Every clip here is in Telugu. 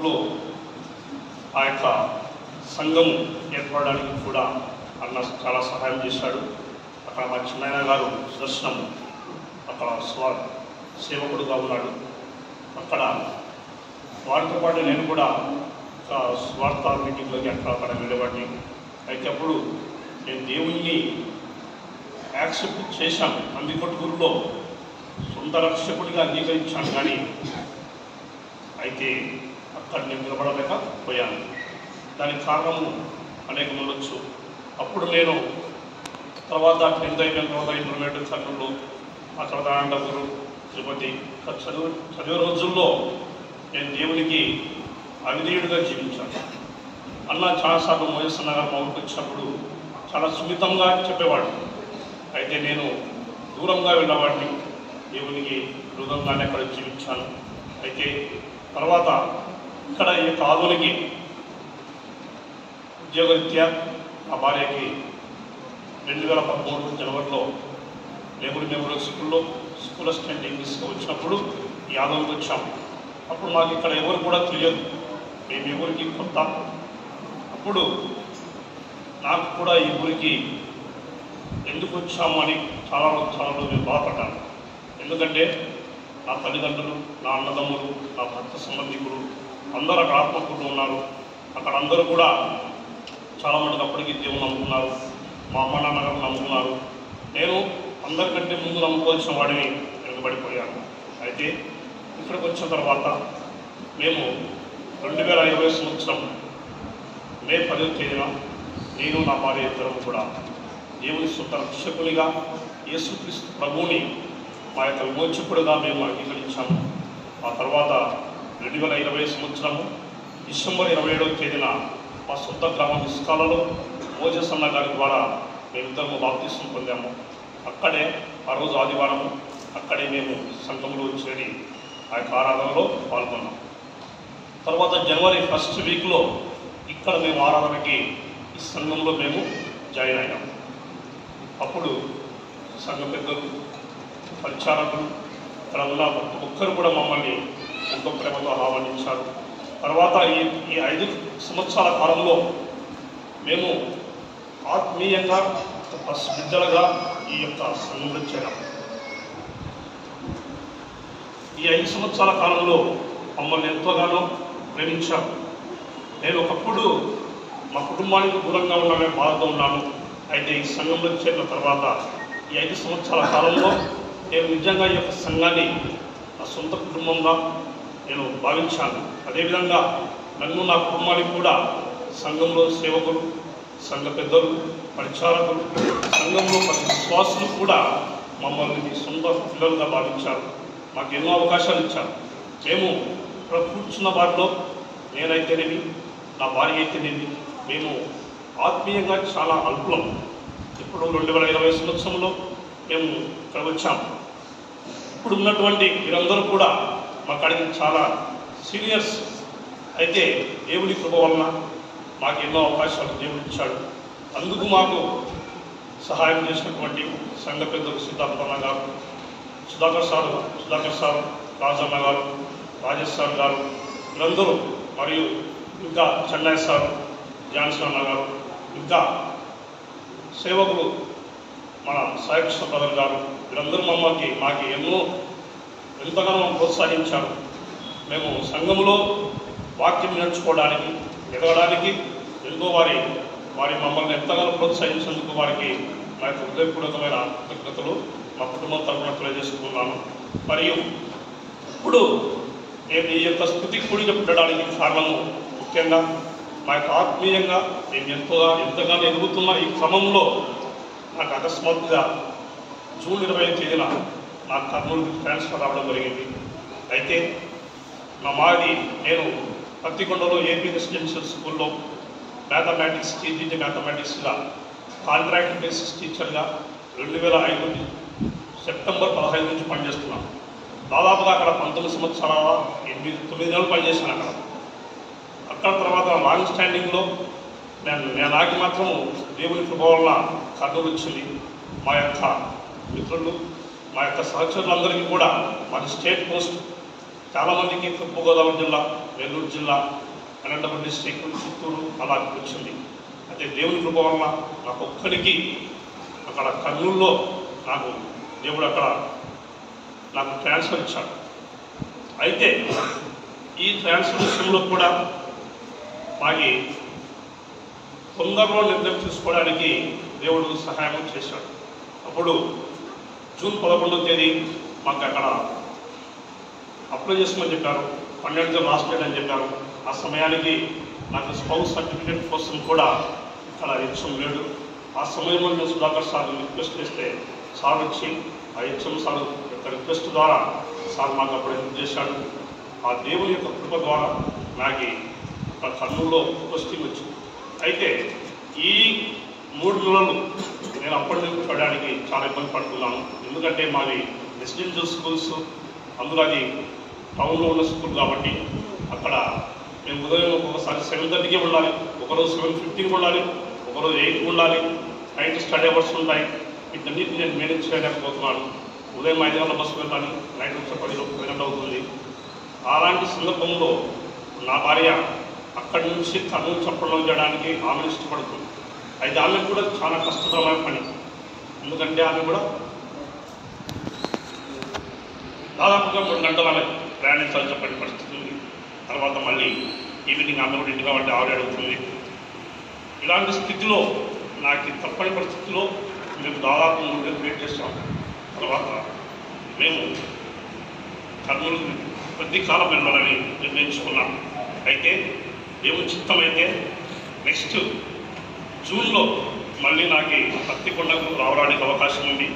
లో ఆ యొక్క సంఘం ఏర్పడడానికి కూడా అన్న చాలా సహాయం చేశాడు. అక్కడ మా చిన్నాయన గారు సుదర్శనం అక్కడ సేవకుడుగా ఉన్నాడు. అక్కడ వారితో పాటు నేను కూడా ఒక స్వార్థ మీటింగ్లోకి అక్కడ వెళ్ళేవాడిని. అయితే అప్పుడు నేను దేవుణ్ణి యాక్సెప్ట్ చేశాను, అందికొట్టుగురులో సొంత రక్షకుడిగా అంగీకరించాను. కానీ అయితే అక్కడ నేను నిలబడలేకపోయాను. దానికి కారణము అనేక ఉండొచ్చు. అప్పుడు నేను తర్వాత 10th అయిపోయిన తర్వాత ఇంటర్మీడియట్ చదువులు, ఆ తర్వాత అనంతపురం, తిరుపతి చదివే రోజుల్లో నేను దేవునికి అవిధేయుడిగా జీవించాను. అన్న చాలాసార్లు మోయస్ అన్న గారు మా ఊరికి వచ్చినప్పుడు చాలా సున్నితంగా చెప్పేవాడు. అయితే నేను దూరంగా వెళ్ళేవాడిని, దేవునికి దూరంగానే అక్కడ జీవించాను. అయితే తర్వాత ఇక్కడ ఈ ఆధునికి ఉద్యోగరీత్యా ఆ భార్యకి 2013 జనవరిలో లేబుల్ మెమోరియల్ స్కూల్ అసిస్టెంట్ ఇంగ్లీష్గా వచ్చినప్పుడు ఈ ఆదోనికి వచ్చాము. అప్పుడు మాకు ఇక్కడ ఎవరు కూడా తెలియదు, మేము ఎవరికి కొత్త. అప్పుడు నాకు కూడా ఈ ఊరికి ఎందుకు వచ్చాము అని చాలా రోజులు నేను బాధపడ్డాను. ఎందుకంటే నా తల్లిదండ్రులు, నా అన్నదమ్ములు, నా భర్త సంబంధికులు అందరూ అక్కడ ఆత్మకూరులో ఉన్నారు. అక్కడ అందరూ కూడా చాలామందికి అప్పటికి దేవుని నమ్ముకున్నారు, మా అమ్మ నాన్నగారు నమ్ముకున్నారు. నేను అందరికంటే ముందు నమ్ముకోవాల్సిన వాడిని వెనుకబడిపోయాను. అయితే ఇక్కడికి వచ్చిన తర్వాత మేము 2020 సంవత్సరం మే 10వ తేదీన నేను నా భార్య ఇద్దరము కూడా దేవుని సొంత రక్షకునిగా యేసుక్రీస్తు ప్రభువుని మా యొక్క విమోచకుడుగా మేము అంగీకరించాము. ఆ తర్వాత 2020 సంవత్సరము డిసెంబర్ 27వ తేదీన మా సొంత గ్రామం ఇస్కాలలో మోజెస్ అన్న గారి ద్వారా మేమిద్దరము బాప్తిసం పొందాము. అక్కడే ఆ రోజు ఆదివారము అక్కడే మేము సంఘంలో చేరి ఆ యొక్క ఆరాధనలో పాల్గొన్నాం. తర్వాత జనవరి 1st వీక్లో ఇక్కడ మేము ఆరాధనకి ఈ సంఘంలో మేము జాయిన్ అయ్యాము. అప్పుడు సంఘ పెద్దలు, పరిచారకులు, ఇక్కడ ఉన్న ప్రతి ఒక్కరు కూడా మమ్మల్ని ఎంతో ప్రేమతో ఆహ్వానించారు. తర్వాత ఈ 5 సంవత్సరాల కాలంలో మేము ఆత్మీయంగా బిడ్డలుగా ఈ యొక్క సంఘంలో చేరాము. ఈ 5 సంవత్సరాల కాలంలో మమ్మల్ని ఎంతోగానో ప్రేమించారు. నేను ఒకప్పుడు మా కుటుంబానికి దూరంగా ఉన్నామే బాధతో ఉన్నాను. అయితే ఈ సంఘంలో చేరిన తర్వాత ఈ 5 సంవత్సరాల కాలంలో నేను నిజంగా ఈ యొక్క సంఘాన్ని నా సొంత కుటుంబంగా నేను భావించాను. అదేవిధంగా నన్ను, నా కుటుంబానికి కూడా సంఘంలో సేవకులు, సంఘ పెద్దలు, పరిచారకులు, సంఘంలో ప్రతి విశ్వాసులు కూడా మమ్మల్ని సొంత పిల్లలుగా భావించారు. మాకు ఎన్నో అవకాశాలు ఇచ్చారు. మేము ఇక్కడ కూర్చున్న వారిలో నేనైతేనేమి, నా భార్య అయితేనేమి, మేము ఆత్మీయంగా చాలా అల్పులం. ఇప్పుడు 2020 సంవత్సరంలో మేము ఇక్కడ వచ్చాము. ఇప్పుడు ఉన్నటువంటి మీరందరూ కూడా మా కాడికి చాలా సీనియర్స్. అయితే దేవుని కృప వలన మాకు ఎన్నో అవకాశాలు దేవుడు ఇచ్చాడు. అందుకు మాకు సహాయం చేసినటువంటి సంఘ పెద్దలు సిద్ధార్థన్న గారు, సుధాకర్ సార్, రాజన్న గారు, రాజేష్ సార్ గారు, వీరందరూ, మరియు ఇంకా చెన్నై సార్, జాన్సన్ అన్న గారు, ఇంకా సేవకులు మన సాయికృష్ణ బ్రదర్ గారు, వీరందరూ మాకు ఎంతగానో ప్రోత్సహించారు. మేము సంఘములో వాక్యం నేర్చుకోవడానికి, ఎదగడానికి ఎంతో వారి మమ్మల్ని ఎంతగానో ప్రోత్సహించేందుకు వారికి మా యొక్క హృదయపూర్వకమైన కృతజ్ఞతలు మా కుటుంబం తరఫున తెలియజేసుకున్నాను. మరియు ఇప్పుడు నేను ఈ యొక్క స్థితికి కూడిక పెట్టడానికి కారణము ముఖ్యంగా మా యొక్క ఆత్మీయంగా నేను ఎంతగానో ఎదుగుతున్న ఈ క్రమంలో నాకు అకస్మాత్తుగా జూన్ 20వ తేదీన నా కర్నూలుకి ట్రాన్స్ఫర్ రావడం జరిగింది. అయితే నేను పత్తికొండలో ఏపీ రెసిడెన్షియల్ స్కూల్లో మ్యాథమెటిక్స్, టీజీ మ్యాథమెటిక్స్గా కాంట్రాక్ట్ బేసిస్ టీచర్గా 2005 సెప్టెంబర్ 15 నుంచి పనిచేస్తున్నాను. దాదాపుగా అక్కడ 19 సంవత్సరాల 9 నెలలు పనిచేశాను. అక్కడ తర్వాత లాంగ్ స్టాండింగ్లో నాకు మాత్రము దేవుని కృప వల్ల కర్నూలు వచ్చింది. మా యొక్క మిత్రులు, మా మా యొక్క సహచరులందరికీ కూడా మన స్టేట్ పోస్ట్ చాలామందికి తూర్పుగోదావరి జిల్లా నెల్లూరు జిల్లా, అనంతపురం డిస్ట్రిక్ట్, చిత్తూరు అలా వచ్చింది. అయితే దేవుని కృప వల్ల నాకు ఒక్కరికి అక్కడ కర్నూలులో నాకు దేవుడు అక్కడ నాకు ట్రాన్స్ఫర్ ఇచ్చాడు. అయితే ఈ ట్రాన్స్ఫర్ విషయంలో కూడా మాకి తొందరలో నిర్ణయం తీసుకోవడానికి దేవుడు సహాయం చేశాడు. అప్పుడు జూన్ 11వ తేదీ మాకు అక్కడ అప్లై చేసుకోమని చెప్పారు. 12వ లాస్ట్ డేట్ అని చెప్పారు. ఆ సమయానికి నాకు స్పౌస్ సర్టిఫికేట్ కోసం కూడా ఇక్కడ హెచ్ఎం లేడు. ఆ సమయంలో నేను సుధాకర్ సార్ రిక్వెస్ట్ చేస్తే సార్ వచ్చి ఆ హెచ్ఎం సార్ యొక్క రిక్వెస్ట్ ద్వారా సార్ మాకు అప్పుడు హెల్ప్ చేశాడు. ఆ దేవుని యొక్క కృప ద్వారా నాకు కర్నూలులో పోస్టింగ్ వచ్చింది. అయితే ఈ 3 నెలలు నేను అప్పటి నుంచి చూడడానికి చాలా ఇబ్బంది పడుతున్నాను. ఎందుకంటే మాది రెసిడెన్షియల్ స్కూల్స్, అందులో అది టౌన్లో ఉన్న స్కూల్ కాబట్టి అక్కడ మేము ఉదయం ఒక్కొక్కసారి 7:30కి ఉండాలి, ఒకరోజు 7:15కి ఉండాలి, ఒకరోజు 8కి ఉండాలి. నైట్ స్టడీ అవర్స్ ఉంటాయి. వీటన్నిటిని నేను మేనేజ్ చేయలేకపోతున్నాను. ఉదయం 5 గంటల బస్సు వెళ్ళాలి, నైట్ వచ్చే 10 గంటలు అవుతుంది. అలాంటి సందర్భంలో నా భార్య అక్కడి నుంచి కర్నూలు చెప్పడం చేయడానికి ఆమెను ఇష్టపడుతుంది. అయితే ఆమె కూడా చాలా కష్టతరమైన పని. ఎందుకంటే ఆమె కూడా దాదాపుగా 3 గంటలు ఆమె ప్రయాణించాల్సిన పరిస్థితి ఉంది. తర్వాత మళ్ళీ ఈవినింగ్ ఆమె కూడా ఇంటికి కాబట్టి ఆవిడ అడుగుతుంది. ఇలాంటి స్థితిలో నాకు తప్పని పరిస్థితిలో మేము దాదాపు 3 నెలలు వెయిట్ చేస్తాం. తర్వాత మేము కర్నూలు కొద్ది కాలం వెళ్ళాలని నిర్ణయించుకున్నాం. అయితే దేవుని చిత్తమైతే నెక్స్ట్ జూన్లో మళ్ళీ నాకు పత్తికొండకు రావడానికి అవకాశం ఉంది.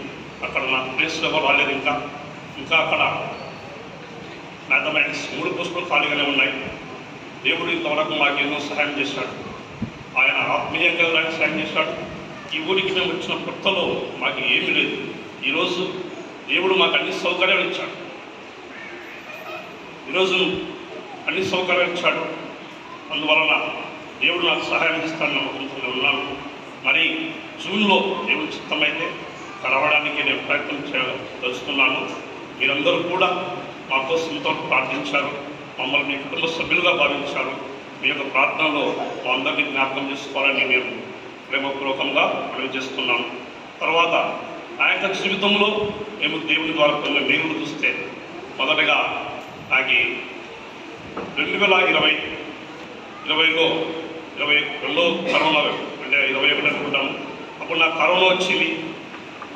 అక్కడ నాకు ప్లేస్లో ఎవరు రాలేదు. ఇంకా అక్కడ మ్యాథమెటిక్స్ 3 పోస్టులు ఖాళీగానే ఉన్నాయి. దేవుడు ఇంతవరకు మాకు ఎన్నో సహాయం చేశాడు. ఆయన ఆత్మీయంగా సహాయం చేశాడు. ఈ ఊరికి మేము వచ్చిన కొత్తలో మాకు ఏమీ లేదు. ఈరోజు దేవుడు మాకు అన్ని సౌకర్యాలు ఇచ్చాడు. ఈరోజు అన్ని సౌకర్యాలు ఇచ్చాడు. అందువలన దేవుడు నాకు సహాయం ఇస్తానని నమ్మకంతో ఉన్నాను. మరి జూన్లో దేవుడు చిత్తమైతే కలవడానికి నేను ప్రయత్నం తెలుసుకున్నాను. మీరందరూ కూడా మా కోసం ఇంతవరకు ప్రార్థించారు. మమ్మల్ని మీ కుటుంబ సభ్యులుగా భావించారు. మీ యొక్క ప్రార్థనలో మా అందరినీ జ్ఞాపకం చేసుకోవాలని నేను ప్రేమపూర్వకంగా మనవి చేస్తున్నాను. తర్వాత నా యొక్క జీవితంలో మేము దేవుని ద్వారా కొన్ని మేలులు చూస్తే మొదటగా నాకు 2020లో 22 కరోనా అంటే 21 అనుకుంటాము. అప్పుడు నాకు కరోనా వచ్చింది.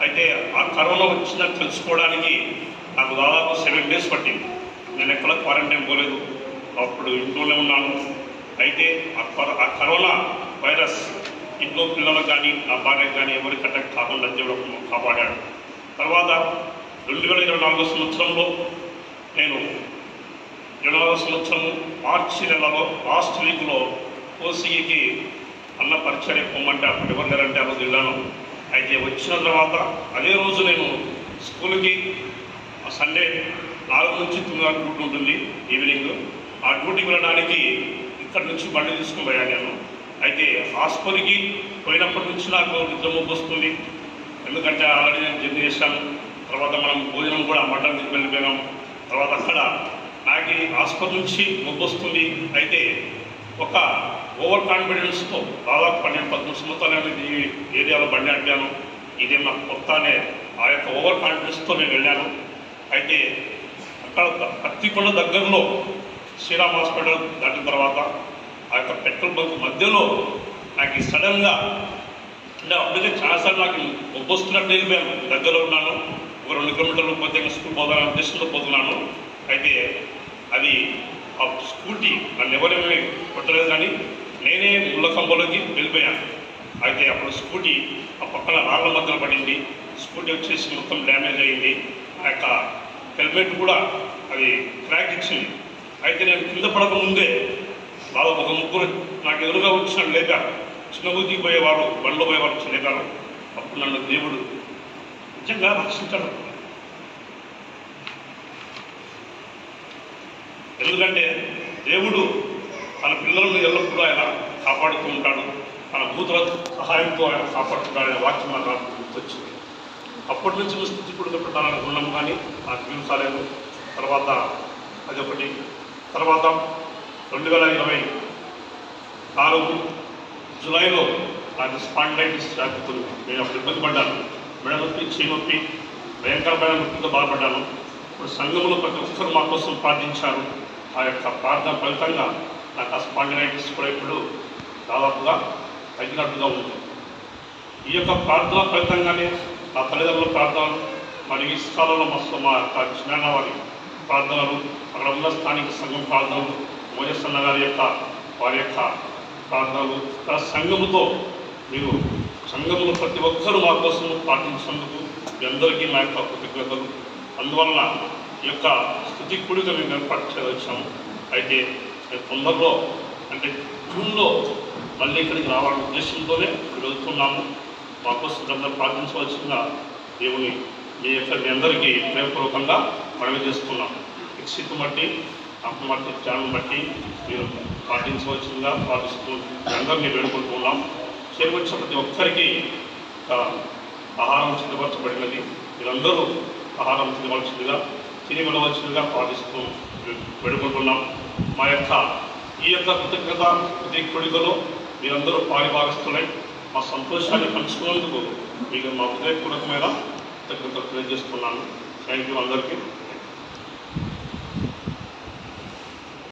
అయితే ఆ కరోనా వచ్చిందని తెలుసుకోవడానికి నాకు దాదాపు 7 డేస్ పట్టింది. నేను ఎక్కడ క్వారంటైన్ పోలేదు, అప్పుడు ఇంట్లోనే ఉన్నాను. అయితే ఆ కరోనా వైరస్ ఇంట్లో పిల్లలకు కానీ నా భార్యకు కానీ ఎవరికి అటాక్ కాకుండా దేవుడు కాపాడాడు. తర్వాత 2024 సంవత్సరంలో నేను 2024 సంవత్సరం మార్చి నెలలో లాస్ట్ వీక్లో ఓసీకి అన్న పరిచయం పొమ్మంటే అప్పుడు ఎవరు లేరంటే ఆ రోజు వెళ్ళాను. అయితే వచ్చిన తర్వాత అదే రోజు నేను స్కూల్కి సండే 4 నుంచి 9 వరకు డ్యూటీ ఉంటుంది ఈవినింగ్. ఆ డ్యూటీకి వెళ్ళడానికి ఇక్కడి నుంచి బండి తీసుకుని పోయాను నేను. అయితే హాస్పిటల్కి పోయినప్పటి నుంచి నాకు నిద్ర మొబ్బు వస్తుంది. ఎందుకంటే ఆల్రెడీ నేను జర్నీ చేశాను. తర్వాత మనం భోజనం కూడా మటన్ తిని వెళ్ళిపోయాము. తర్వాత అక్కడ నాకు హాస్పిటల్ నుంచి మొబ్బు వస్తుంది. అయితే ఒక ఓవర్ కాన్ఫిడెన్స్తో దాదాపు 12-13 సంవత్సరాలు ఈ ఏరియాలో బండి అడ్డాను. ఇదే నాకు కొత్త అనే ఆ యొక్క ఓవర్ కాన్ఫిడెన్స్తో నేను వెళ్ళాను. అయితే అక్కడ పత్తికొండ దగ్గరలో శ్రీరామ్ హాస్పిటల్ దాటిన తర్వాత ఆ యొక్క పెట్రోల్ బంక్ మధ్యలో నాకు సడన్గా అంటే అప్పటికే చాలాసార్లు నాకు వస్తున్నట్టు వెళ్ళిపోయాను. దగ్గరలో ఉన్నాను, ఒక 2 కిలోమీటర్లు పోతే స్కూల్ పోదాను ఉద్దేశంతో పోతున్నాను. అయితే అది ఆ స్కూటీ నన్ను ఎవరేమీ కొట్టలేదు, కానీ నేనే ముళ్ళకంబలోకి వెళ్ళిపోయాను. అయితే అప్పుడు స్కూటీ ఆ పక్కన రాళ్ళ మధ్యలో పడింది. స్కూటీ వచ్చేసి మొత్తం డ్యామేజ్ అయ్యింది. ఆ యొక్క హెల్మెట్ కూడా అది క్రాక్ ఇచ్చింది. అయితే నేను కింద పడక ముందే దాదాపు ఒక 3 నాకు ఎదురుగా వచ్చినట్టు లేపారు. చిన్న ఊరికి పోయేవారు, బండ్లో పోయేవారు వచ్చి లేపారు. అప్పుడు నన్ను దేవుడు నిజంగా రక్షించాడు. ఎందుకంటే దేవుడు తన పిల్లలను ఎల్లప్పుడూ ఆయన కాపాడుతూ ఉంటాడు. తన దూతల సహాయంతో ఆయన కాపాడుతున్నాడు అనే వాక్యం నాకు గుర్తొచ్చింది. అప్పటి నుంచి స్థితి కూడా పెట్టాలని ఉన్నాం, కానీ నాకు వీలు కాలేదు. తర్వాత అదొకటి. తర్వాత 2020 4 జూలైలో నాకు స్పాండైటిస్ వ్యాధితో నేను అప్పుడు ఇబ్బంది పడ్డాను. మెడ నొప్పి, చేయి నొప్పి, భయంకరమైన నొప్పితో బాధపడ్డాను. ఇప్పుడు సంఘంలో ప్రతి ఒక్కరు మా కోసం ప్రార్థించారు. ఆ యొక్క ప్రార్థన ఫలితంగా నాకు ఆ స్పాండైటిస్ కూడా ఇప్పుడు దాదాపుగా తగ్గినట్టుగా ఉంది. ఈ యొక్క ప్రార్థన ఫలితంగానే నా తల్లిదండ్రుల ప్రార్థనలు మరియు ఈ కాలంలో మా యొక్క చిన్న వారి ప్రార్థనలు, అక్కడ ఉన్న స్థానిక సంఘం ప్రార్థనలు, మోజసన్న గారి యొక్క వారి యొక్క ప్రార్థనలు, ఇక్కడ సంఘముతో మీరు సంఘములు ప్రతి ఒక్కరూ మా కోసం ప్రార్థించినందుకు మీ అందరికీ మా యొక్క కృతజ్ఞతలు. అందువలన ఈ యొక్క స్థుతి కూడిక మేము ఏర్పాటు చేయవచ్చాము. అయితే తొందరలో అంటే జూన్లో మళ్ళీ ఇక్కడికి రావాలనే ఉద్దేశంతోనే వెళ్తున్నాము. మా కోసం అందరూ ప్రార్థించవలసిందిగా దేవుని మీ అందరికీ ప్రేమపూర్వకంగా మనవి చేస్తున్నాం. శక్తి బట్టి ఆత్మబట్టి జ్ఞానం బట్టి మీరు ప్రార్థించవలసిందిగా ప్రార్థిస్తూ అందరినీ వేడుకుంటున్నాం. చేరుకొచ్చిన ప్రతి ఒక్కరికి ఆహారం సిద్ధపరచబడినది. మీరందరూ ఆహారం తినవలసిందిగా తిని వెళ్ళవలసిందిగా ప్రార్థిస్తూ వేడుకుంటున్నాం. మా యొక్క ఈ యొక్క కృతజ్ఞత ప్రతి కొడుకలో మీరందరూ పారిభాగస్తులై మా సంతోషాన్ని పంచుకున్నందుకు మీకు మా హృదయపూర్వకమైన కృతజ్ఞతలు తెలియజేస్తున్నాను. థ్యాంక్ యూ అందరికీ.